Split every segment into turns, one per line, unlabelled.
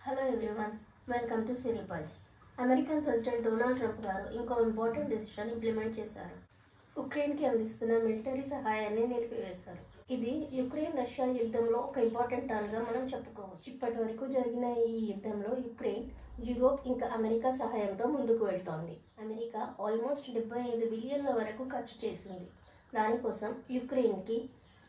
Hello everyone, welcome to Siri Pulse. American president Donald Trump గారు ఇంకో important decision implement చేశారు. ఉక్రెయిన్కి అందిస్తున్న military సహాయాన్ని నిలిపివేశారు. ఇది యుక్రెయిన్ రష్యా యుద్ధంలో ఒక ఇంపార్టెంట్ టర్న్గా మనం చెప్పుకోవచ్చు. ఇప్పటి వరకు జరిగిన ఈ యుద్ధంలో యుక్రెయిన్ యూరోప్ ఇంకా అమెరికా సహాయంతో ముందుకు వెళ్తోంది. అమెరికా ఆల్మోస్ట్ 75 బిలియన్ల వరకు ఖర్చు చేసింది. దానికోసం యుక్రెయిన్కి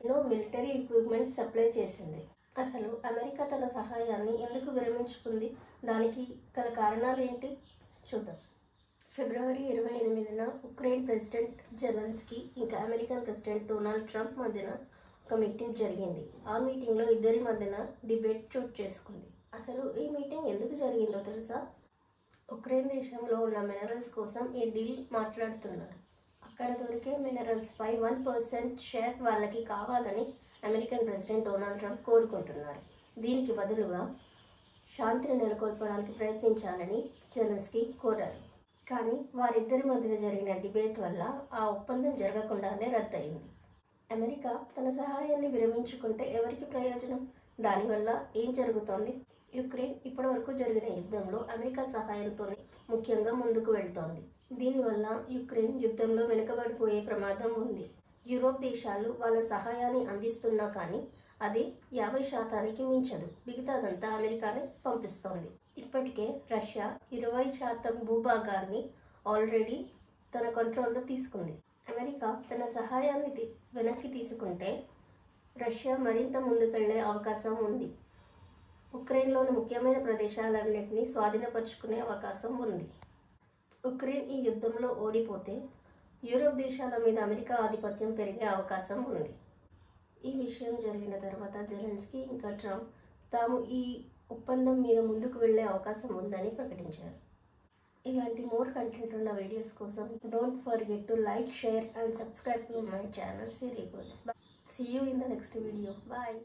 ఎన్నో మిలిటరీ ఎక్విప్మెంట్స్ సప్లై చేసింది. అసలు అమెరికా తన సహాయాన్ని ఎందుకు విరమించుకుంది? దానికి గల కారణాలు ఏంటి చూద్దాం. ఫిబ్రవరి 28న ఉక్రెయిన్ ప్రెసిడెంట్ జెలెన్స్కీ ఇంకా అమెరికన్ ప్రెసిడెంట్ డొనాల్డ్ ట్రంప్ మధ్యన ఒక మీటింగ్ జరిగింది. ఆ మీటింగ్లో ఇద్దరి మధ్యన డిబేట్ చోటు చేసుకుంది. అసలు ఈ మీటింగ్ ఎందుకు జరిగిందో తెలుసా? ఉక్రెయిన్ దేశంలో ఉన్న మినరల్స్ కోసం ఈ డీల్ మాట్లాడుతున్నారు. అక్కడ దొరికే మినరల్స్ పై 1% షేర్ వాళ్ళకి కావాలని అమెరికన్ ప్రెసిడెంట్ డొనాల్డ్ ట్రంప్ కోరుకుంటున్నారు. దీనికి బదులుగా శాంతిని నెలకొల్పడానికి ప్రయత్నించాలని జెలెన్స్కీ కోరారు. కానీ వారిద్దరి మధ్య జరిగిన డిబేట్ వల్ల ఆ ఒప్పందం జరగకుండానే రద్దయింది. అమెరికా తన సహాయాన్ని విరమించుకుంటే ఎవరికి ప్రయోజనం? దానివల్ల ఏం జరుగుతోంది? యుక్రెయిన్ ఇప్పటివరకు జరిగిన యుద్ధంలో అమెరికా సహాయంతోనే ముఖ్యంగా ముందుకు వెళ్తోంది. దీనివల్ల యుక్రెయిన్ యుద్ధంలో వెనుకబడిపోయే ప్రమాదం ఉంది. యూరోప్ దేశాలు వాళ్ళ సహాయాన్ని అందిస్తున్నా కానీ అది 50% మించదు. మిగతాదంతా అమెరికానే పంపిస్తోంది. ఇప్పటికే రష్యా 20% భూభాగాన్ని ఆల్రెడీ తన కంట్రోల్లో తీసుకుంది. అమెరికా తన సహాయాన్ని వెనక్కి తీసుకుంటే రష్యా మరింత ముందుకెళ్లే అవకాశం ఉంది. ఉక్రెయిన్లోని ముఖ్యమైన ప్రదేశాలన్నింటినీ స్వాధీనపరుచుకునే అవకాశం ఉంది. ఉక్రెయిన్ ఈ యుద్ధంలో ఓడిపోతే యూరోప్ దేశాల మీద అమెరికా ఆధిపత్యం పెరిగే అవకాశం ఉంది. ఈ విషయం జరిగిన తర్వాత జెలెన్స్కీ ఇంకా ట్రంప్ తాము ఈ ఒప్పందం మీద ముందుకు వెళ్లే అవకాశం ఉందని ప్రకటించారు. ఇలాంటి మోర్ కంటెంట్ ఉన్న వీడియోస్ కోసం don't forget to like, share and subscribe to my channel Siri Pulse. See you in the next video. Bye.